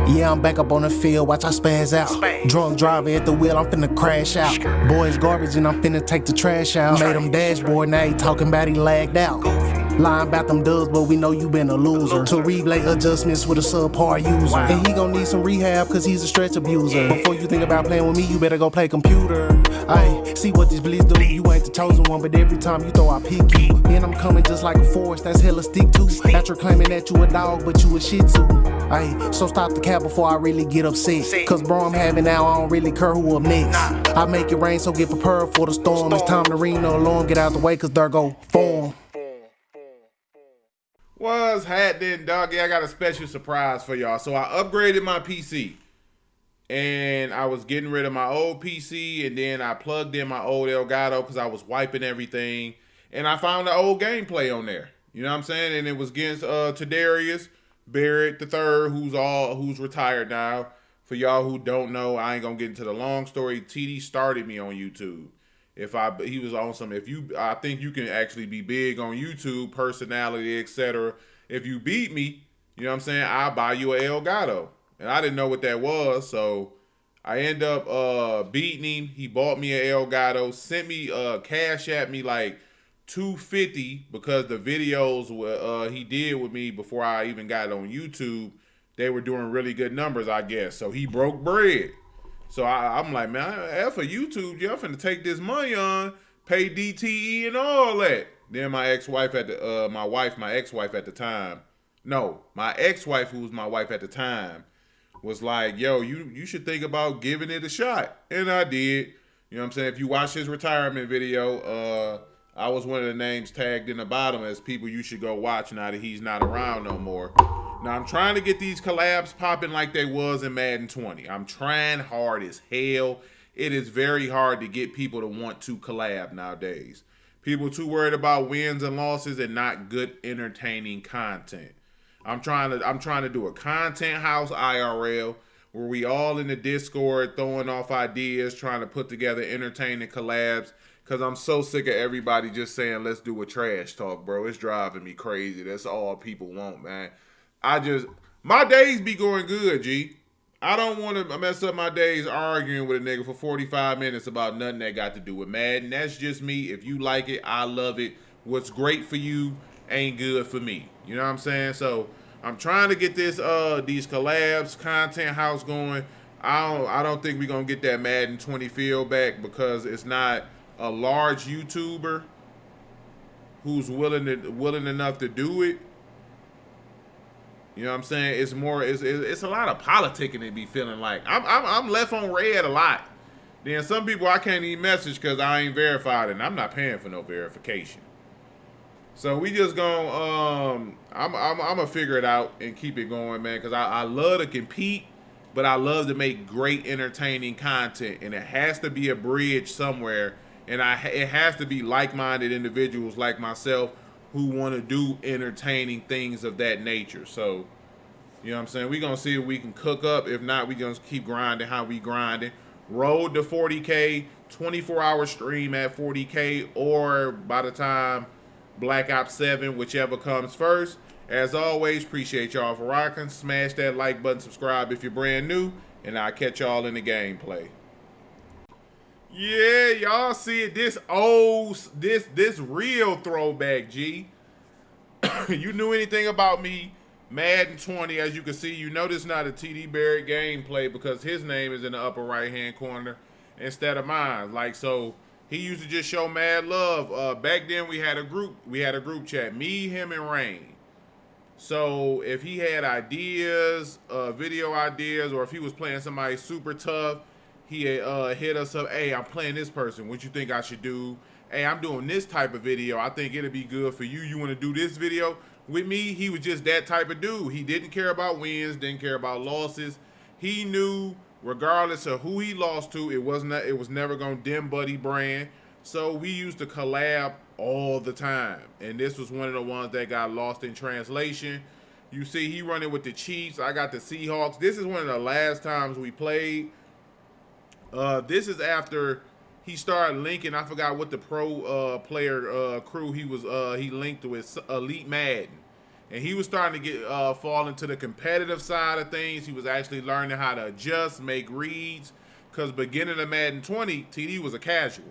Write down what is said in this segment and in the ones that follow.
Yeah, I'm back up on the field, watch I spaz out. Drunk driver at the wheel, I'm finna crash out. Boys garbage and I'm finna take the trash out. Made him dashboard, now he talking about he lagged out. Lying about them dubs, but we know you been a loser. To replay adjustments with a subpar user. And he gon' need some rehab cause he's a stretch abuser. Before you think about playing with me, you better go play computer. Ayy, see what these bleeds do. You ain't the chosen one, but every time you throw I pick you. And I'm coming just like a force, that's hella stick to. After claiming that you a dog, but you a shih tzu. Ayy, so stop the cap before I really get upset. Cause bro, I'm having now, I don't really care who up next. I make it rain, so get prepared for the storm. It's time to ring the alarm, get out the way, cause there go form. What's happening, doggy? I got a special surprise for y'all. So I upgraded my PC. And I was getting rid of my old PC. And then I plugged in my old Elgato because I was wiping everything. And I found the old gameplay on there. You know what I'm saying? And it was against TD Barrett III, who's retired now. For y'all who don't know, I ain't gonna get into the long story. TD started me on YouTube. He was on some, I think you can actually be big on YouTube, personality, etc. If you beat me, you know what I'm saying, I'll buy you an Elgato. And I didn't know what that was, so I end up beating him. He bought me an Elgato, sent me cash at me like $250 because the videos he did with me before I even got on YouTube, they were doing really good numbers, I guess. So he broke bread. So I'm like, man, F for YouTube, y'all finna take this money on, pay DTE and all that. Then my ex-wife at the, my ex-wife at the time, no, my ex-wife who was my wife at the time, was like, yo, you should think about giving it a shot. And I did. You know what I'm saying? If you watch his retirement video, I was one of the names tagged in the bottom as people you should go watch now that he's not around no more. Now, I'm trying to get these collabs popping like they was in Madden 20. I'm trying hard as hell. It is very hard to get people to want to collab nowadays. People too worried about wins and losses and not good, entertaining content. I'm trying to do a content house IRL where we all in the Discord throwing off ideas, trying to put together entertaining collabs. Because I'm so sick of everybody just saying, let's do a trash talk, bro. It's driving me crazy. That's all people want, man. My days be going good, G. I don't want to mess up my days arguing with a nigga for 45 minutes about nothing that got to do with Madden. That's just me. If you like it, I love it. What's great for you ain't good for me. You know what I'm saying? So I'm trying to get this these collabs, content house going. I don't think we're gonna get that Madden 20 feel back because it's not a large YouTuber who's willing enough to do it. You know what I'm saying? It's more, it's a lot of politicking it be feeling like. I'm left on red a lot. Then some people I can't even message because I ain't verified and I'm not paying for no verification. So we just gonna I'm gonna figure it out and keep it going, man, because I love to compete, but I love to make great entertaining content, and it has to be a bridge somewhere, and it has to be like-minded individuals like myself who want to do entertaining things of that nature. So, you know what I'm saying? We're going to see if we can cook up. If not, we're going to keep grinding how we grinding. Road to 40K, 24-hour stream at 40K, or by the time Black Ops 7, whichever comes first. As always, appreciate y'all for rocking. Smash that like button, subscribe if you're brand new, and I'll catch y'all in the gameplay. Yeah, y'all see it. This real throwback, G. You knew anything about me, Madden 20, as you can see, you know this is not a TD Barrett gameplay because his name is in the upper right-hand corner instead of mine. Like, so he used to just show mad love. Back then we had a group chat, me, him, and Rain. So if he had ideas, video ideas, or if he was playing somebody super tough, he hit us up, hey, I'm playing this person. What you think I should do? Hey, I'm doing this type of video. I think it'll be good for you. You want to do this video? With me, he was just that type of dude. He didn't care about wins, didn't care about losses. He knew, regardless of who he lost to, it was never going to dim Buddy brand. So we used to collab all the time. And this was one of the ones that got lost in translation. You see, he running with the Chiefs. I got the Seahawks. This is one of the last times we played. This is after he started linking. I forgot what the pro player crew he linked with, Elite Madden. And he was starting to get fall into the competitive side of things. He was actually learning how to adjust, make reads. Because beginning of Madden 20, TD was a casual.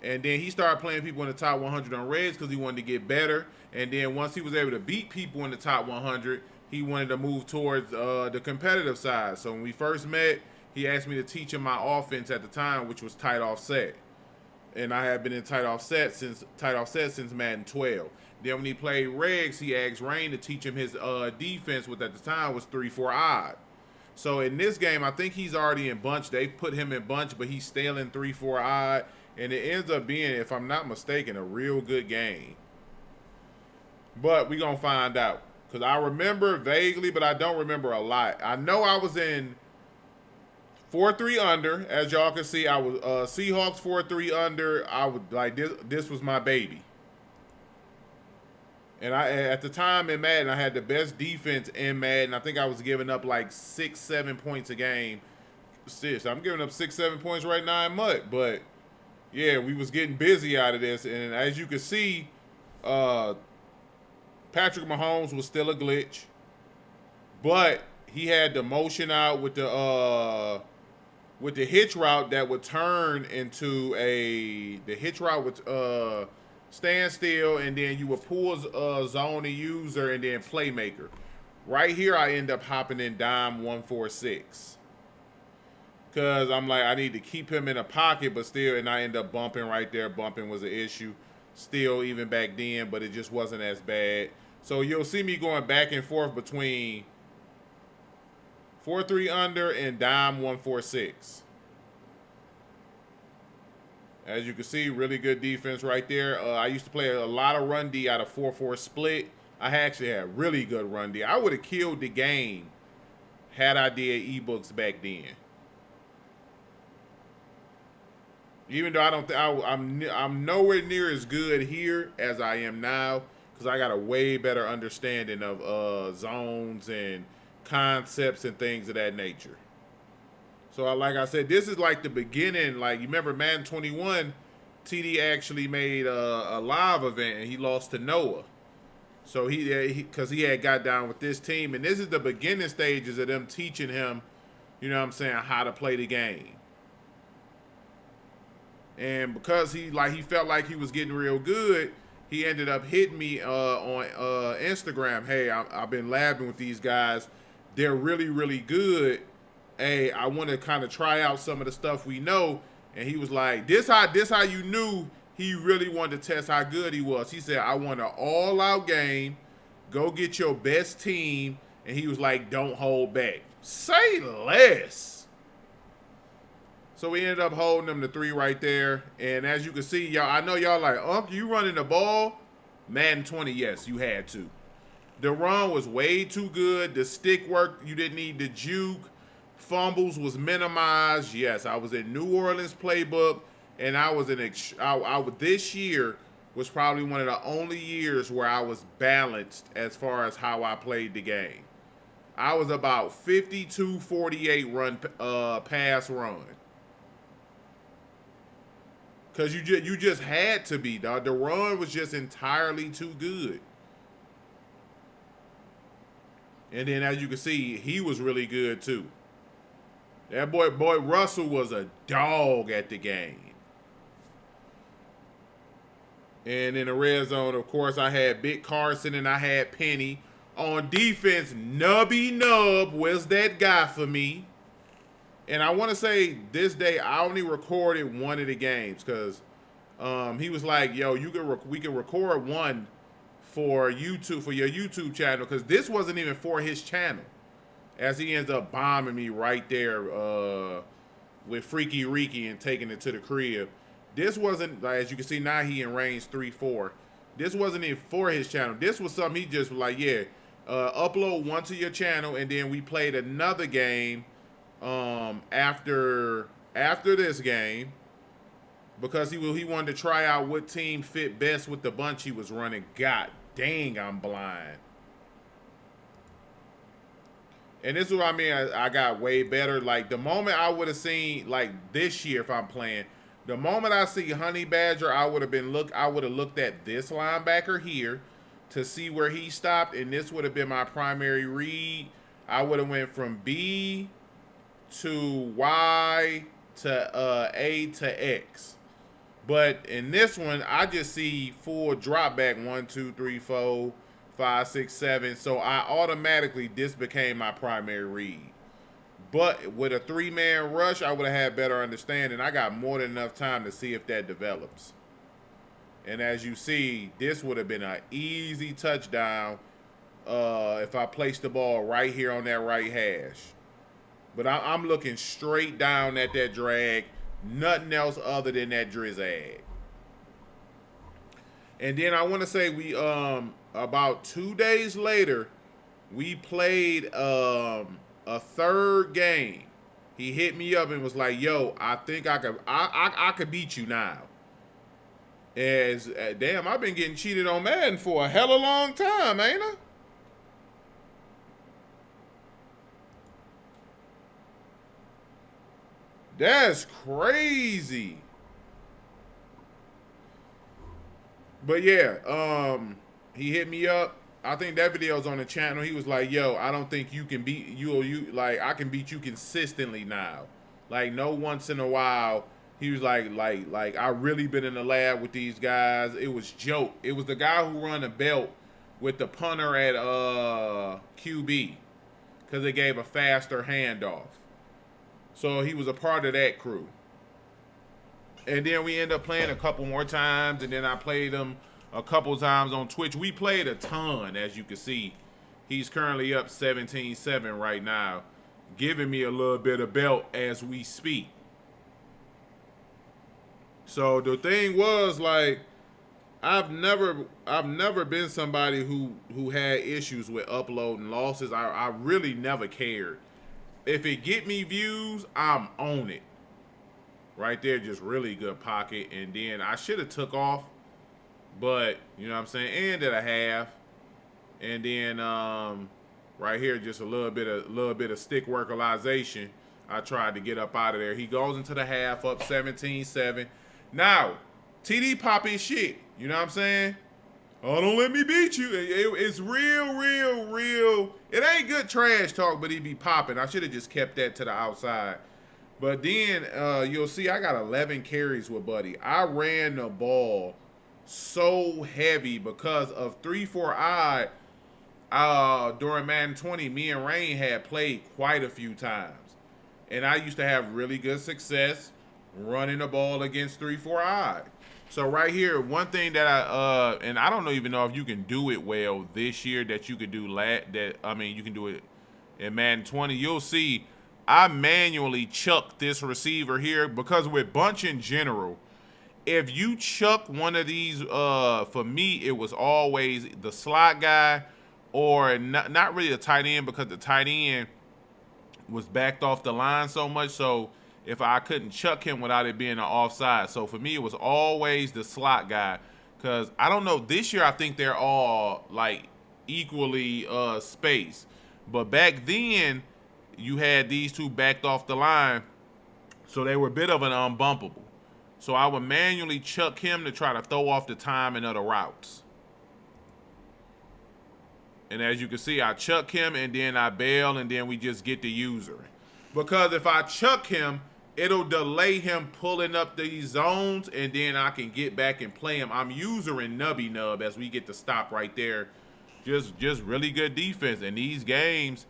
And then he started playing people in the top 100 on reds because he wanted to get better. And then once he was able to beat people in the top 100, he wanted to move towards the competitive side. So when we first met, he asked me to teach him my offense at the time, which was tight offset. And I had been in tight offset since Madden 12. Then when he played regs, he asked Rain to teach him his defense, which at the time was 3-4 odd. So in this game, I think he's already in bunch. They put him in bunch, but he's still in 3-4 odd. And it ends up being, if I'm not mistaken, a real good game. But we're going to find out. Because I remember vaguely, but I don't remember a lot. I know I was in 4-3 under. As y'all can see, I was Seahawks 4-3 under. I would like this was my baby. And I at the time in Madden, I had the best defense in Madden. I think I was giving up like 6-7 points a game. I'm giving up 6-7 points right now in MUT. But yeah, we was getting busy out of this. And as you can see, Patrick Mahomes was still a glitch, but he had the motion out with the hitch route that would turn into the hitch route would stand still, and then you would pull zone the user and then playmaker. Right here, I end up hopping in dime 1-4-6 because I'm like I need to keep him in a pocket, but still, and I end up bumping right there. Bumping was an issue still even back then, but it just wasn't as bad. So you'll see me going back and forth between 4-3 under and dime 1-4-6. As you can see, really good defense right there. I used to play a lot of run D out of 4-4 split. I actually had really good run D. I would have killed the game had I did ebooks back then. Even though I don't think I'm nowhere near as good here as I am now, because I got a way better understanding of zones and concepts and things of that nature. So like I said, this is like the beginning. Like you remember Madden 21, TD actually made a live event and he lost to Noah. So because he had got down with this team, and this is the beginning stages of them teaching him, you know what I'm saying, how to play the game. And because he felt like he was getting real good, he ended up hitting me on Instagram. Hey, I've been labbing with these guys. They're really, really good. Hey, I want to kind of try out some of the stuff we know. And he was like, this how you knew he really wanted to test how good he was. He said, I want an all-out game. Go get your best team. And he was like, don't hold back. Say less. So we ended up holding them to 3 right there. And as you can see, y'all, I know y'all like, Unc, you running the ball? Madden 20, yes, you had to. The run was way too good. The stick work, you didn't need the juke. Fumbles was minimized. Yes, I was in New Orleans playbook, and I was this year was probably one of the only years where I was balanced as far as how I played the game. I was about 52-48 run pass run. Because you just had to be, dog. The run was just entirely too good. And then as you can see, he was really good too. That boy Russell was a dog at the game. And in the red zone, of course, I had Big Carson and I had Penny. On defense, Nubby Nub was that guy for me. And I want to say this day, I only recorded one of the games because he was like, yo, we can record one for YouTube, for your YouTube channel, because this wasn't even for his channel. As he ends up bombing me right there with Freaky Reeky and taking it to the crib. This wasn't, like, as you can see now, he in range 3-4. This wasn't even for his channel. This was something he just was like, yeah, upload one to your channel, and then we played another game after this game, because he wanted to try out what team fit best with the bunch he was running. God dang, I'm blind. And this is what I mean. I got way better. Like the moment I would have seen, like this year, if I'm playing, the moment I see Honey Badger, I would have looked at this linebacker here. to see where he stopped, and this would have been my primary read, I would have went from B to Y to A to X. But in this one, I just see full drop back 1, 2, 3, 4, 5, 6, 7. So I automatically, this became my primary read. But with a 3-man rush, I would have had better understanding. I got more than enough time to see if that develops. And as you see, this would have been an easy touchdown if I placed the ball right here on that right hash. But I'm looking straight down at that drag. Nothing else other than that drizag. And then I want to say we about 2 days later, we played a third game. He hit me up and was like, "Yo, I think I could beat you now." As damn, I've been getting cheated on Madden for a hella long time, ain't I? That's crazy. But yeah, he hit me up. I think that video's on the channel. He was like, "Yo, I don't think you can beat you like I can beat you consistently now. Like no once in a while." He was like I really been in the lab with these guys. It was joke. It was the guy who run the belt with the punter at QB because it gave a faster handoff. So he was a part of that crew. And then we ended up playing a couple more times, and then I played him a couple times on Twitch. We played a ton, as you can see. He's currently up 17-7 right now, giving me a little bit of belt as we speak. So the thing was, like, I've never been somebody who had issues with uploading losses. I really never cared. If it get me views, I'm on it. Right there, just really good pocket. And then I should have took off, but you know what I'm saying, and at a half. And then right here, just a little bit of stick workalization. I tried to get up out of there. He goes into the half up 17-7. Now, TD pop his shit. You know what I'm saying? Oh, don't let me beat you. It's real. It ain't good trash talk, but he be popping. I should have just kept that to the outside. But then you'll see I got 11 carries with Buddy. I ran the ball so heavy because of 3-4 during Madden 20. Me and Rain had played quite a few times. And I used to have really good success running the ball against 3-4. So right here, one thing that and I don't even know if you can do it well this year that you could do you can do it in Madden 20. You'll see I manually chuck this receiver here because with bunch in general, if you chuck one of these, for me, it was always the slot guy or not really the tight end because the tight end was backed off the line so much. So if I couldn't chuck him without it being an offside. So for me, it was always the slot guy because I don't know. This year, I think they're all like equally spaced. But back then, you had these two backed off the line, so they were a bit of an unbumpable. So I would manually chuck him to try to throw off the timing of the routes. And as you can see, I chuck him and then I bail and then we just get the user. Because if I chuck him, it'll delay him pulling up these zones and then I can get back and play him. I'm usering Nubby Nub as we get to stop right there. Just really good defense. And these games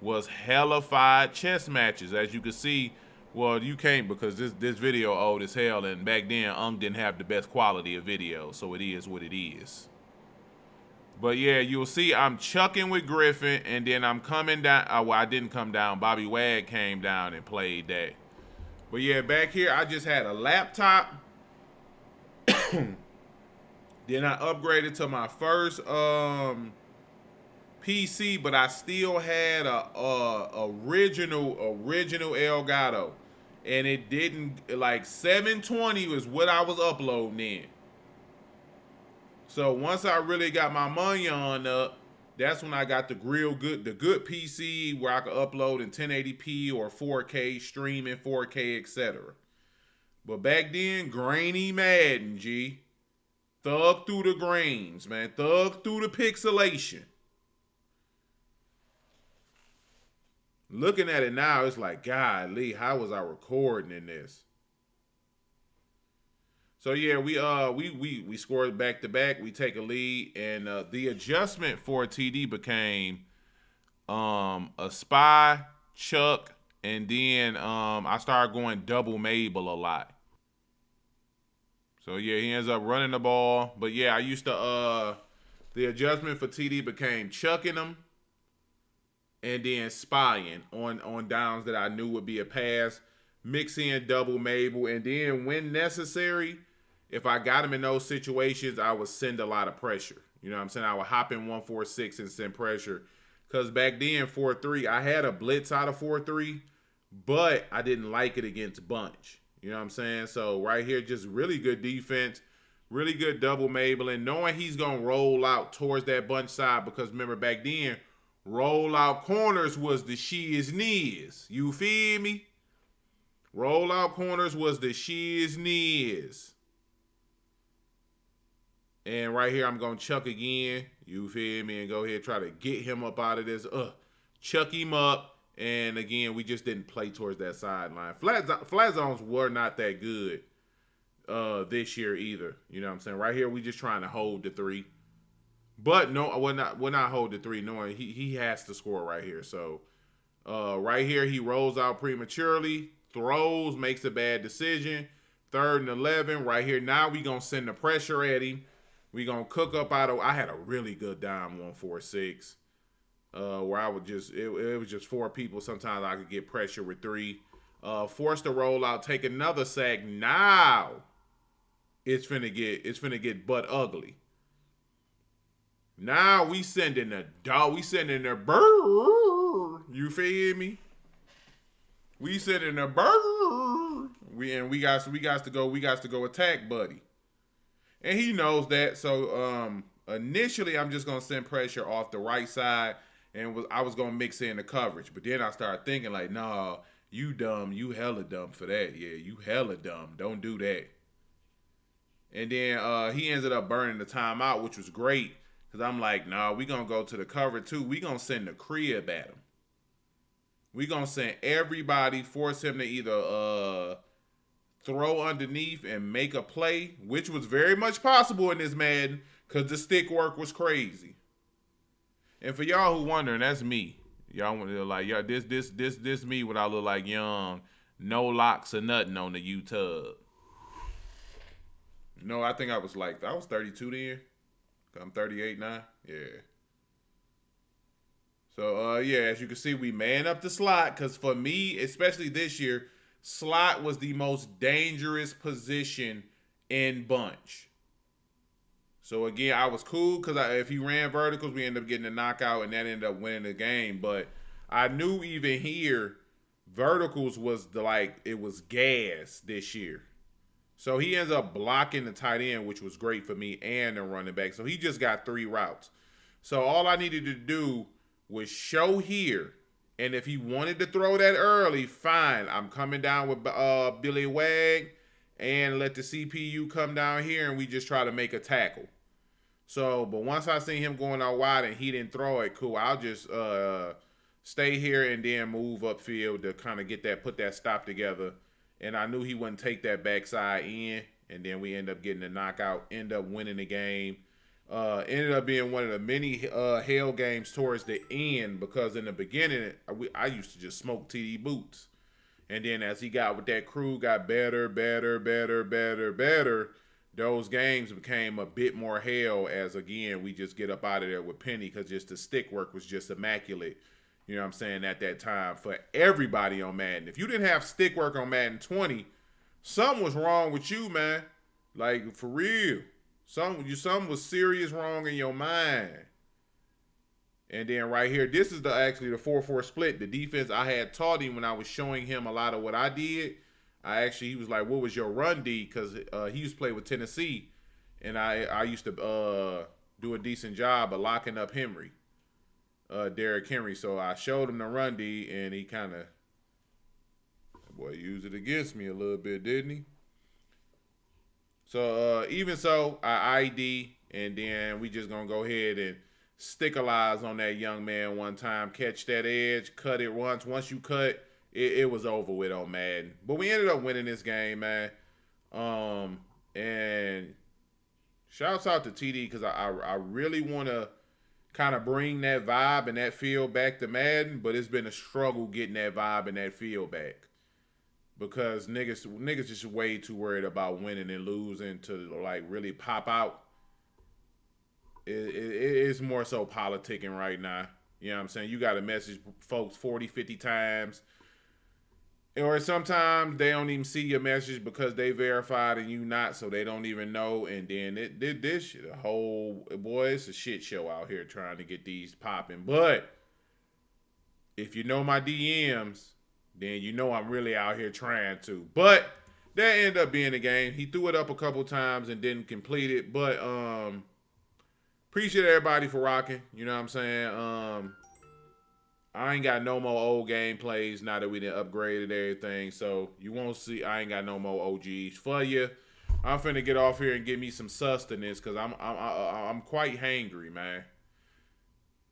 was hellified chess matches. As you can see, well, you can't because this video old as hell, and back then didn't have the best quality of video, so it is what it is. But yeah, you'll see I'm chucking with Griffin, and then I'm coming down. Well, I didn't come down. Bobby Wag came down and played that. But yeah, back here I just had a laptop. Then I upgraded to my first PC, but I still had a original Elgato, and it didn't, like 720 was what I was uploading in. So once I really got my money on up, that's when I got the good PC where I could upload in 1080p or 4K, stream in 4K, etc. But back then, grainy Madden, G. Thug through the greens, man. Thug through the pixelation. Looking at it now, it's like, golly, how was I recording in this? So yeah, we scored back to back. We take a lead, and the adjustment for TD became a spy, chuck, and then I started going double Mabel a lot. So yeah, he ends up running the ball. But yeah, I used to the adjustment for TD became chucking them and then spying on downs that I knew would be a pass, mix in double Mabel, and then when necessary, if I got him in those situations, I would send a lot of pressure. You know what I'm saying? I would hop in 1-4-6 and send pressure. Because back then, 4-3, I had a blitz out of 4-3, but I didn't like it against bunch. You know what I'm saying? So right here, just really good defense, really good double Mabel, and knowing he's going to roll out towards that bunch side, because remember back then, roll out corners was the shiz-niz. You feel me? Roll out corners was the shiz-niz. And right here, I'm going to chuck again. You feel me? And go ahead and try to get him up out of this. Chuck him up. And again, we just didn't play towards that sideline. Flat zones were not that good this year either. You know what I'm saying? Right here, we just trying to hold the 3. But no, we're not hold the 3, knowing he has to score right here. So right here, he rolls out prematurely, throws, makes a bad decision. 3rd and 11. Right here, now we going to send the pressure at him. We gonna cook up out of. I had a really good dime 1-4-6, where I would just it was just 4 people. Sometimes I could get pressure with 3. Force the rollout, take another sack. Now it's finna get butt ugly. Now we sending a dog. We sending a bird. You feel me? We sending a bird. We got to go attack buddy. And he knows that. So initially, I'm just going to send pressure off the right side. And I was going to mix in the coverage. But then I started thinking like, nah, you dumb. You hella dumb for that. Yeah, you hella dumb. Don't do that. And then he ended up burning the timeout, which was great. Because I'm like, nah, we going to go to the cover too. We going to send the crib at him. We going to send everybody, force him to either throw underneath and make a play, which was very much possible in this Madden because the stick work was crazy. And for y'all who wondering, that's me. Y'all want to like, y'all, this me when I look like young, no locks or nothing on the U-Tub. No, I think I was 32 then. I'm 38 now. Yeah. So yeah, as you can see, we man up the slot because for me, especially this year, slot was the most dangerous position in bunch. So again, I was cool because if he ran verticals, we ended up getting a knockout and that ended up winning the game. But I knew even here, verticals was it was gas this year. So he ends up blocking the tight end, which was great for me and the running back. So he just got 3 routes. So all I needed to do was show here. And if he wanted to throw that early, fine. I'm coming down with Billy Wag and let the CPU come down here and we just try to make a tackle. So, but once I seen him going out wide and he didn't throw it, cool. I'll just stay here and then move upfield to kind of put that stop together. And I knew he wouldn't take that backside in. And then we end up getting a knockout, end up winning the game. Ended up being one of the many hell games towards the end because in the beginning, I used to just smoke TD boots. And then as he got with that crew, got better, those games became a bit more hell as, again, we just get up out of there with Penny because just the stick work was just immaculate. You know what I'm saying, at that time for everybody on Madden. If you didn't have stick work on Madden 20, something was wrong with you, man. Like, for real. Something was serious wrong in your mind. And then right here, this is actually the 4-4 split. The defense I had taught him when I was showing him a lot of what I did. He was like, what was your run D? Because he used to play with Tennessee. And I used to do a decent job of locking up Derrick Henry. So I showed him the run D, and he kind of, boy, used it against me a little bit, didn't he? So even so, I ID, and then we just gonna go ahead and stickerize on that young man one time, catch that edge, cut it once. Once you cut, it was over with on Madden. But we ended up winning this game, man. And shouts out to TD, because I really want to kind of bring that vibe and that feel back to Madden, but it's been a struggle getting that vibe and that feel back. Because niggas just way too worried about winning and losing to like really pop out. It's more so politicking right now. You know what I'm saying? You got to message folks 40, 50 times. Or sometimes they don't even see your message because they verified and you not, so they don't even know. And then it did this shit. The whole, boy, it's a shit show out here trying to get these popping. But if you know my DMs, then you know I'm really out here trying to. But that ended up being the game. He threw it up a couple times and didn't complete it. But appreciate everybody for rocking. You know what I'm saying? I ain't got no more old gameplays now that we done upgraded everything. So you won't see, I ain't got no more OGs for you. I'm finna get off here and get me some sustenance because I'm quite hangry, man.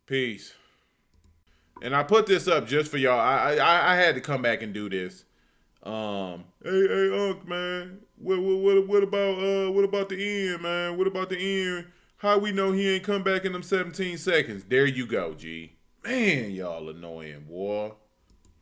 Peace. And I put this up just for y'all. I had to come back and do this. Hey, Unc, man. What about the end, man? What about the end? How we know he ain't come back in them 17 seconds? There you go, G. Man, y'all annoying, boy.